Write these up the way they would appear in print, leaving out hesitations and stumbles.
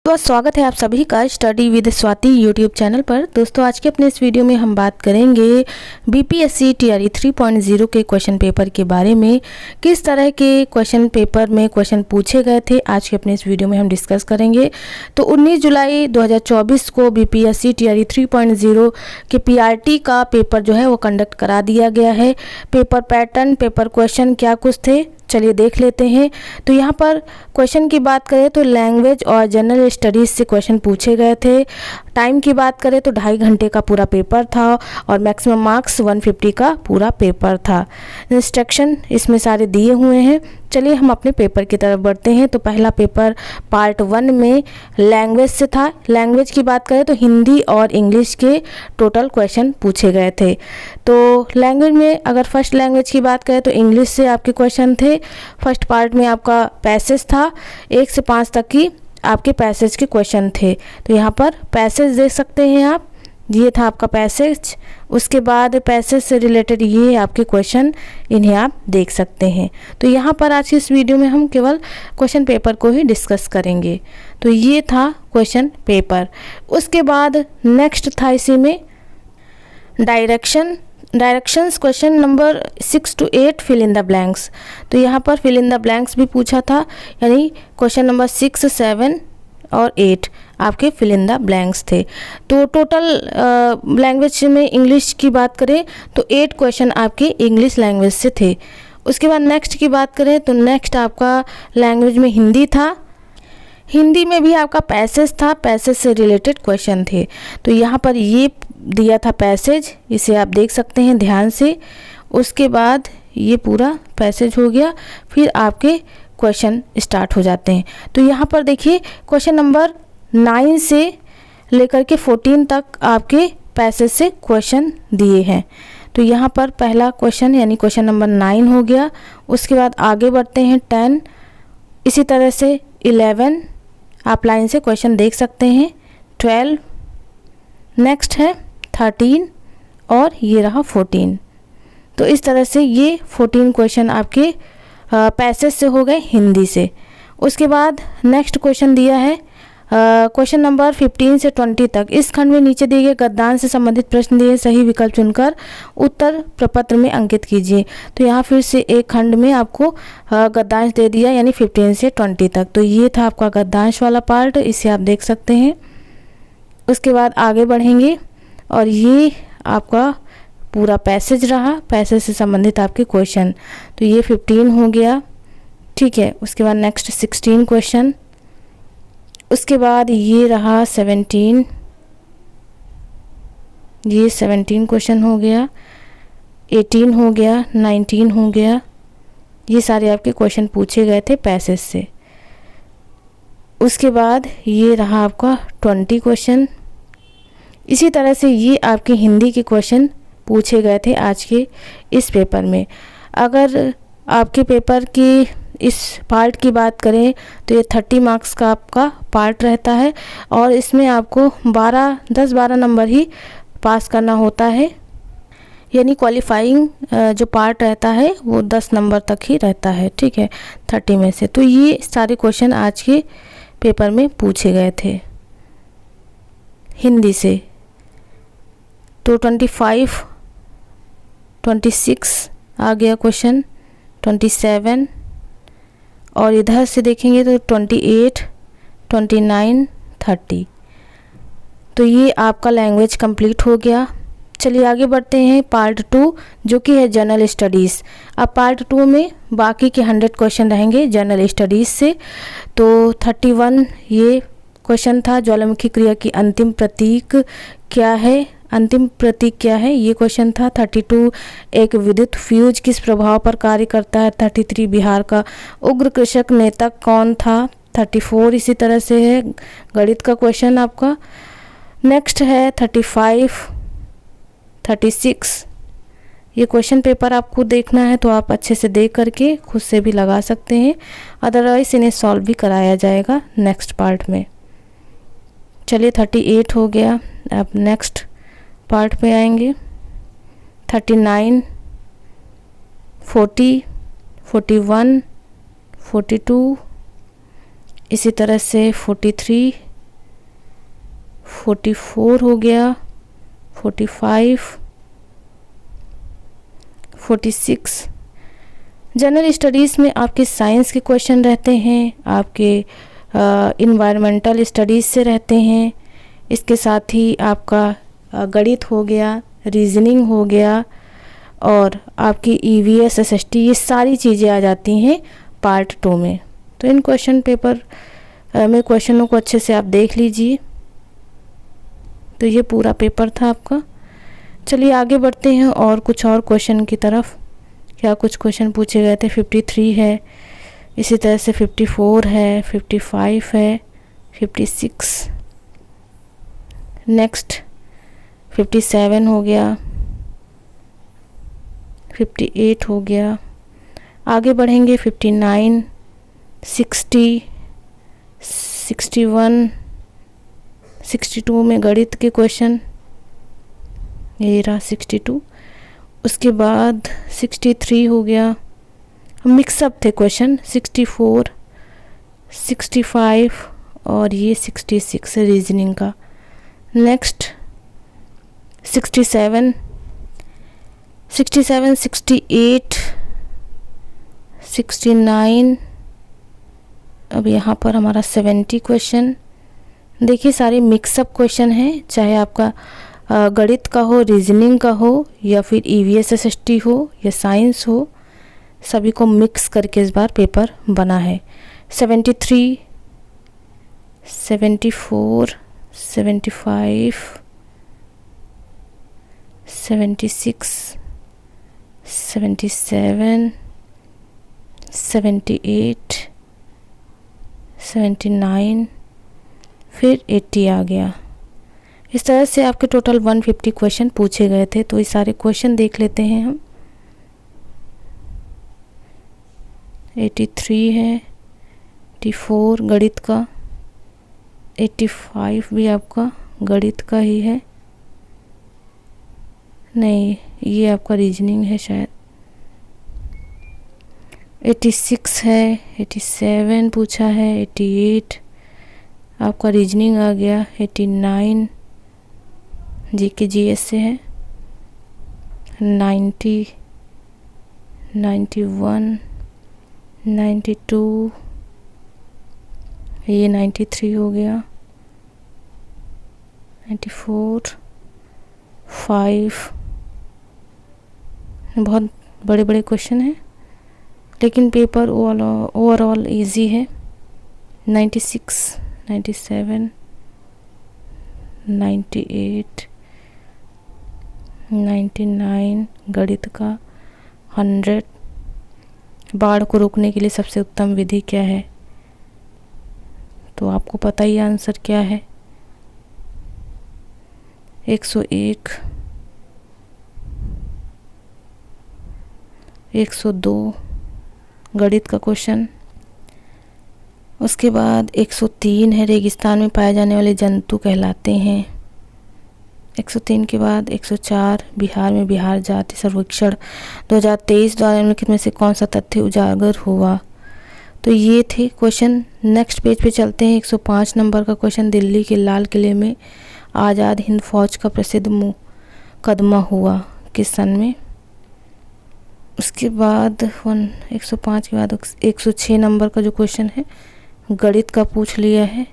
तो स्वागत है आप सभी का study with Swati YouTube channel पर। दोस्तों आज के अपने इस वीडियो में हम बात करेंगे बीपीएससी टीआरई 3.0 के क्वेश्चन पेपर के बारे में। किस तरह के क्वेश्चन पेपर में क्वेश्चन पूछे गए थे आज के अपने इस वीडियो में हम डिस्कस करेंगे। तो 19 जुलाई 2024 को बीपीएससी टीआरई 3.0 के पीआरटी का पेपर जो है वो कंडक्ट करा दिया गया है। पेपर पैटर्न, पेपर क्वेश्चन क्या कुछ थे चलिए देख लेते हैं। तो यहाँ पर क्वेश्चन की बात करें तो लैंग्वेज और जनरल स्टडीज़ से क्वेश्चन पूछे गए थे। टाइम की बात करें तो 2.5 घंटे का पूरा पेपर था और मैक्सिमम मार्क्स 150 का पूरा पेपर था। इंस्ट्रक्शन इसमें सारे दिए हुए हैं। चलिए हम अपने पेपर की तरफ बढ़ते हैं। तो पहला पेपर पार्ट 1 में लैंग्वेज से था। लैंग्वेज की बात करें तो हिंदी और इंग्लिश के टोटल क्वेश्चन पूछे गए थे। तो लैंग्वेज में अगर फर्स्ट लैंग्वेज की बात करें तो इंग्लिश से आपके क्वेश्चन थे। फर्स्ट पार्ट में आपका पैसेज था, 1 से 5 तक की आपके पैसेज के क्वेश्चन थे। तो यहाँ पर पैसेज देख सकते हैं आप, ये था आपका पैसेज। उसके बाद पैसेज से रिलेटेड ये आपके क्वेश्चन, इन्हें आप देख सकते हैं। तो यहाँ पर आज की इस वीडियो में हम केवल क्वेश्चन पेपर को ही डिस्कस करेंगे। तो ये था क्वेश्चन पेपर। उसके बाद नेक्स्ट था इसी में directions question number 6 to 8 fill in the blanks. तो यहाँ पर फिल इन द ब्लैंक्स भी पूछा था, यानी क्वेश्चन नंबर 6, 7 और 8 आपके फिल इन द ब्लैंक्स थे। तो टोटल लैंग्वेज में इंग्लिश की बात करें तो 8 क्वेश्चन आपके इंग्लिश लैंग्वेज से थे। उसके बाद नेक्स्ट की बात करें तो नेक्स्ट आपका लैंग्वेज में हिंदी था। हिंदी में भी आपका पैसेज था, पैसेज से रिलेटेड क्वेश्चन थे। तो यहाँ पर ये दिया था पैसेज, इसे आप देख सकते हैं ध्यान से। उसके बाद ये पूरा पैसेज हो गया, फिर आपके क्वेश्चन स्टार्ट हो जाते हैं। तो यहाँ पर देखिए क्वेश्चन नंबर 9 से लेकर के 14 तक आपके पैसेज से क्वेश्चन दिए हैं। तो यहाँ पर पहला क्वेश्चन यानी क्वेश्चन नंबर 9 हो गया। उसके बाद आगे बढ़ते हैं 10, इसी तरह से 11 आप लाइन से क्वेश्चन देख सकते हैं, 12, नेक्स्ट है 13 और ये रहा 14। तो इस तरह से ये 14 क्वेश्चन आपके पैसेज से हो गए हिंदी से। उसके बाद नेक्स्ट क्वेश्चन दिया है क्वेश्चन नंबर 15 से 20 तक। इस खंड में नीचे दिए गए गद्यांश से संबंधित प्रश्न दिए, सही विकल्प चुनकर उत्तर प्रपत्र में अंकित कीजिए। तो यहाँ फिर से एक खंड में आपको गद्यांश दे दिया, यानी 15 से 20 तक। तो ये था आपका गद्यांश वाला पार्ट, इसे आप देख सकते हैं। उसके बाद आगे बढ़ेंगे और ये आपका पूरा पैसेज रहा, पैसेज से संबंधित आपके क्वेश्चन। तो ये 15 हो गया, ठीक है। उसके बाद नेक्स्ट 16 क्वेश्चन। उसके बाद ये रहा 17, ये 17 क्वेश्चन हो गया। 18 हो गया, 19 हो गया। ये सारे आपके क्वेश्चन पूछे गए थे पैसेज से। उसके बाद ये रहा आपका 20 क्वेश्चन। इसी तरह से ये आपके हिंदी के क्वेश्चन पूछे गए थे आज के इस पेपर में। अगर आपके पेपर की इस पार्ट की बात करें तो ये 30 मार्क्स का आपका पार्ट रहता है और इसमें आपको 10-12 नंबर ही पास करना होता है, यानी क्वालिफाइंग जो पार्ट रहता है वो 10 नंबर तक ही रहता है, ठीक है, 30 में से। तो ये सारे क्वेश्चन आज के पेपर में पूछे गए थे हिंदी से। तो 25, 26 आ गया क्वेश्चन, 27 और इधर से देखेंगे तो 28, 29, 30। तो ये आपका लैंग्वेज कंप्लीट हो गया। चलिए आगे बढ़ते हैं पार्ट 2 जो कि है जनरल स्टडीज़। अब पार्ट 2 में बाकी के 100 क्वेश्चन रहेंगे जनरल स्टडीज़ से। तो 31 ये क्वेश्चन था, ज्वालामुखी क्रिया की अंतिम प्रतीक क्या है, अंतिम प्रतीक क्या है, ये क्वेश्चन था। 32 एक विद्युत फ्यूज किस प्रभाव पर कार्य करता है। 33 बिहार का उग्र कृषक नेता कौन था। 34 इसी तरह से है गणित का क्वेश्चन आपका। नेक्स्ट है 35, 36। ये क्वेश्चन पेपर आपको देखना है तो आप अच्छे से देख करके खुद से भी लगा सकते हैं, अदरवाइज इन्हें सॉल्व भी कराया जाएगा नेक्स्ट पार्ट में। चलिए 38 हो गया। अब नेक्स्ट पार्ट पे आएंगे। 39, 40, 41, 42, इसी तरह से 43, 44 हो गया, 45, 46। जनरल स्टडीज़ में आपके साइंस के क्वेश्चन रहते हैं, आपके इन्वायरमेंटल स्टडीज़ से रहते हैं, इसके साथ ही आपका गणित हो गया, रीजनिंग हो गया, और आपकी ईवीएस, एसएसटी, ये सारी चीज़ें आ जाती हैं पार्ट 2 में। तो इन क्वेश्चन पेपर में क्वेश्चनों को अच्छे से आप देख लीजिए। तो ये पूरा पेपर था आपका। चलिए आगे बढ़ते हैं और कुछ और क्वेश्चन की तरफ। क्या कुछ क्वेश्चन पूछे गए थे? 53 है, इसी तरह से 54 है, 55 है, 56, नेक्स्ट 57 हो गया, 58 हो गया। आगे बढ़ेंगे 59, 60, 61, 62 में गणित के क्वेश्चन, ये रहा 62। उसके बाद 63 हो गया, मिक्सअप थे क्वेश्चन, 64, 65 और ये 66 रीजनिंग का। नेक्स्ट 67, 68, 69। अब यहाँ पर हमारा 70 क्वेश्चन। देखिए सारे मिक्सअप क्वेश्चन हैं, चाहे आपका गणित का हो, रीजनिंग का हो, या फिर ईवीएस, एसएसटी हो, या साइंस हो, सभी को मिक्स करके इस बार पेपर बना है। 73, 74, 75, 76, 77, 78, 79, फिर 80 आ गया। इस तरह से आपके टोटल 150 क्वेश्चन पूछे गए थे। तो ये सारे क्वेश्चन देख लेते हैं हम। 83 है, 84 गणित का, 85 भी आपका गणित का ही है, नहीं ये आपका रीजनिंग है शायद। 86 है, 87 पूछा है, 88 आपका रीजनिंग आ गया, 89 जीके जीएस से है, 90, 91, 92, ये 93 हो गया, 94, 5। बहुत बड़े बड़े क्वेश्चन हैं, लेकिन पेपर ओवरऑल इजी है। 96, 97, 98, 99 गणित का, 100। बाढ़ को रोकने के लिए सबसे उत्तम विधि क्या है? तो आपको पता ही आंसर क्या है। 101, 102 गणित का क्वेश्चन। उसके बाद 103 है, रेगिस्तान में पाए जाने वाले जंतु कहलाते हैं। 103 के बाद 104, बिहार में बिहार जाति सर्वेक्षण 2023 द्वारा निम्नलिखित में से कौन सा तथ्य उजागर हुआ? तो ये थे क्वेश्चन। नेक्स्ट पेज पे चलते हैं। 105 नंबर का क्वेश्चन, दिल्ली के लाल किले में आज़ाद हिंद फौज का प्रसिद्ध मुकदमा हुआ किस सन में? उसके बाद 105 के बाद 106 नंबर का जो क्वेश्चन है गणित का पूछ लिया है।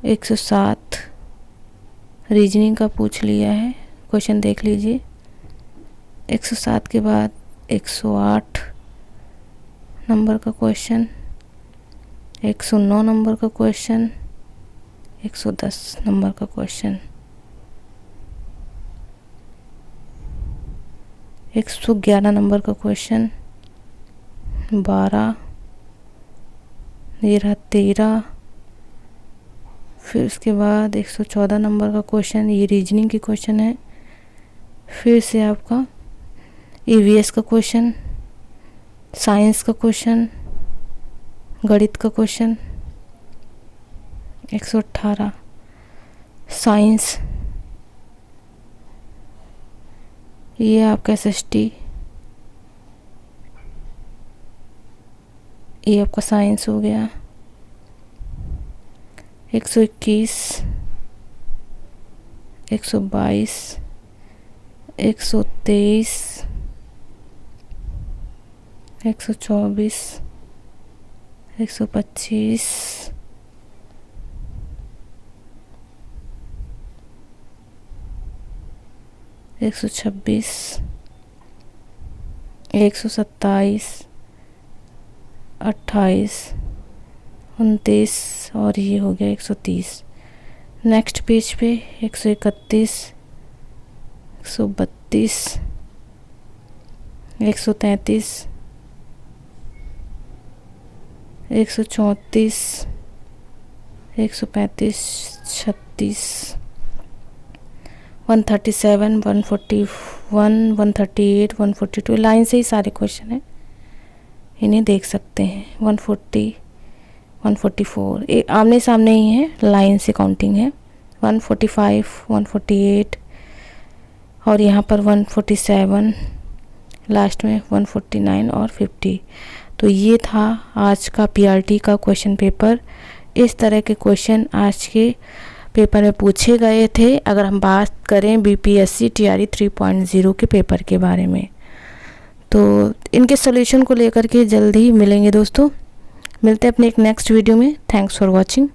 107 रीजनिंग का पूछ लिया है, क्वेश्चन देख लीजिए। 107 के बाद 108 नंबर का क्वेश्चन, 109 नंबर का क्वेश्चन, 110 नंबर का क्वेश्चन, 111 नंबर का क्वेश्चन, 12, ये रहा 13। फिर उसके बाद 114 नंबर का क्वेश्चन, ये रीजनिंग की क्वेश्चन है। फिर से आपका ईवीएस का क्वेश्चन, साइंस का क्वेश्चन, गणित का क्वेश्चन। 118 साइंस, ये आपका एसएसटी, ये आपका साइंस हो गया। 121 122, 123, 124, 125, 126, 127, 28, 29 और ये हो गया 130। नेक्स्ट पेज पे 131, 132, 133, 134, 135, 36, 137, 141, 138, 142 लाइन से ही सारे क्वेश्चन हैं, इन्हें देख सकते हैं। 140, 144 आमने सामने ही है, लाइन से काउंटिंग है। 145, 148 और यहाँ पर 147, लास्ट में 149 और 50। तो ये था आज का पीआरटी का क्वेश्चन पेपर। इस तरह के क्वेश्चन आज के पेपर में पूछे गए थे। अगर हम बात करें बीपीएससी टीआरई 3.0 के पेपर के बारे में, तो इनके सॉल्यूशन को लेकर के जल्दी ही मिलेंगे दोस्तों। मिलते हैं अपने एक नेक्स्ट वीडियो में। Thanks for watching.